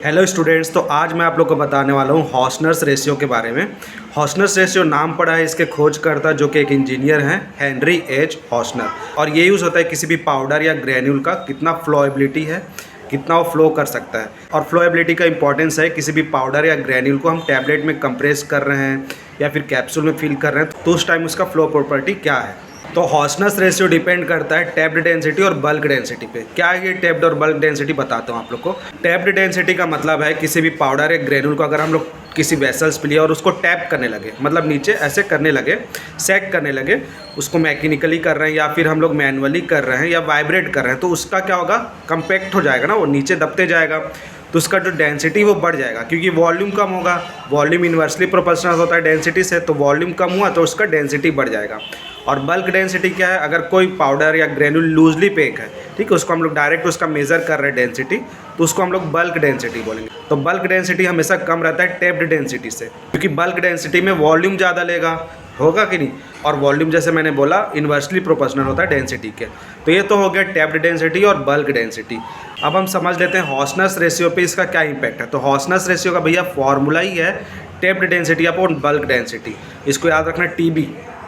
Hello students, तो आज मैं आप लोग को बताने वाला हूँ हॉसनर्स रेशियो के बारे में। हॉसनर्स रेशियो नाम पड़ा है इसके खोजकर्ता जो कि एक इंजीनियर हैं, हेनरी एच हॉसनर। और ये यूज़ होता है किसी भी पाउडर या ग्रेन्यूल का कितना फ्लोएबिलिटी है, कितना वो फ्लो कर सकता है। और फ्लोएबिलिटी का इंपॉर्टेंस है, किसी भी पाउडर या ग्रेन्यूल को हम टैबलेट में कंप्रेस कर रहे हैं या फिर कैप्सूल में फिल कर रहे हैं तो उस टाइम उसका फ्लो प्रॉपर्टी क्या है। तो हॉसनर्स रेशियो डिपेंड करता है टैप्ड डेंसिटी और बल्क डेंसिटी पे। क्या है ये टैप्ड और बल्क डेंसिटी, बताता हूँ आप लोग को। टैप्ड डेंसिटी का मतलब है किसी भी पाउडर या ग्रेनुल को अगर हम लोग किसी वेसल्स पे लिया और उसको टैप करने लगे, मतलब नीचे ऐसे करने लगे, सेट करने लगे, उसको मैकेनिकली कर रहे हैं या फिर हम लोग मैनुअली कर रहे हैं या वाइब्रेट कर रहे हैं, तो उसका क्या होगा, कंपैक्ट हो जाएगा ना, वो नीचे दबते जाएगा, तो उसका जो डेंसिटी वो बढ़ जाएगा क्योंकि वॉल्यूम कम होगा। वॉल्यूम इन्वर्सली प्रोपोर्शनल होता है डेंसिटी से, तो वॉल्यूम कम हुआ तो उसका डेंसिटी बढ़ जाएगा। और बल्क डेंसिटी क्या है, अगर कोई पाउडर या ग्रेनुल लूजली पैक है, ठीक है, उसको हम लोग डायरेक्ट उसका मेज़र कर रहे हैं डेंसिटी, तो उसको हम लोग बल्क डेंसिटी बोलेंगे। तो बल्क डेंसिटी हमेशा कम रहता है टैप्ड डेंसिटी से, क्योंकि बल्क डेंसिटी में वॉल्यूम ज़्यादा लेगा, होगा कि नहीं। और वॉल्यूम जैसे मैंने बोला इन्वर्सली प्रोपोर्शनल होता है डेंसिटी के। तो ये तो हो गया टैप्ड डेंसिटी और बल्क डेंसिटी। अब हम समझ लेते हैं हॉसनर्स रेशियो पे इसका क्या इंपैक्ट है। तो हॉसनर्स रेशियो का भैया फॉर्मूला ही है tapped density upon bulk density. इसको याद रखना,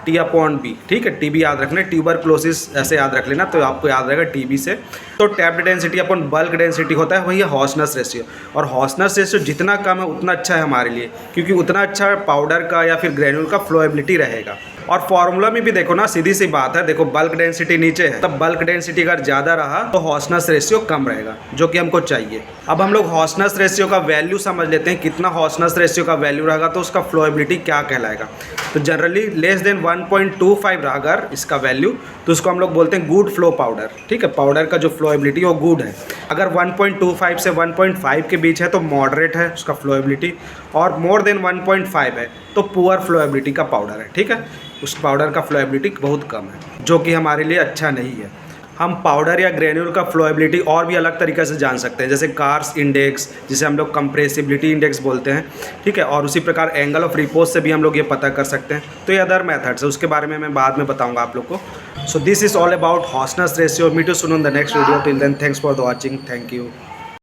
टी अपॉन बी, ठीक है। टीबी याद रखना, ट्यूबरक्लोसिस ऐसे याद रख लेना, तो आपको याद रहेगा टीबी से। तो tapped density upon bulk density होता है वही है हॉसनर्स रेशियो। और हॉसनर्स रेशियो जितना कम है उतना अच्छा है हमारे लिए, क्योंकि उतना अच्छा पाउडर का या फिर ग्रेन्यूल का फ्लोएबिलिटी रहेगा। और फार्मूला में भी देखो ना, सीधी सी बात है, देखो बल्क डेंसिटी नीचे है, तब बल्क डेंसिटी अगर ज़्यादा रहा तो हॉसनर्स रेशियो कम रहेगा, जो कि हमको चाहिए। अब हम लोग हॉसनर्स रेशियो का वैल्यू समझ लेते हैं, कितना हॉसनर्स रेशियो का वैल्यू रहेगा तो उसका फ्लोएबिलिटी क्या कहलाएगा। तो जनरली लेस देन 1.25 रहा अगर इसका वैल्यू, तो उसको हम लोग बोलते हैं गुड फ्लो पाउडर, ठीक है। पाउडर का जो फ्लोएबिलिटी वो गुड है। अगर 1.25 से 1.5 के बीच है तो मॉडरेट है उसका फ्लोएबिलिटी, और मोर देन 1.5 है तो पुअर फ्लोएबिलिटी का पाउडर है, ठीक है। उस पाउडर का फ्लोएबिलिटी बहुत कम है, जो कि हमारे लिए अच्छा नहीं है। हम पाउडर या ग्रेन्यूल का फ्लोएबिलिटी और भी अलग तरीके से जान सकते हैं, जैसे कार्स इंडेक्स, जिसे हम लोग कंप्रेसिबिलिटी इंडेक्स बोलते हैं, ठीक है। और उसी प्रकार एंगल ऑफ रिपोज से भी हम लोग ये पता कर सकते हैं। तो ये अदर मेथड्स है, उसके बारे में मैं बाद में बताऊंगा आप लोग को। So this is all about Hausner's ratio. Meet you soon on the next video. Till then thanks for the watching. Thank you.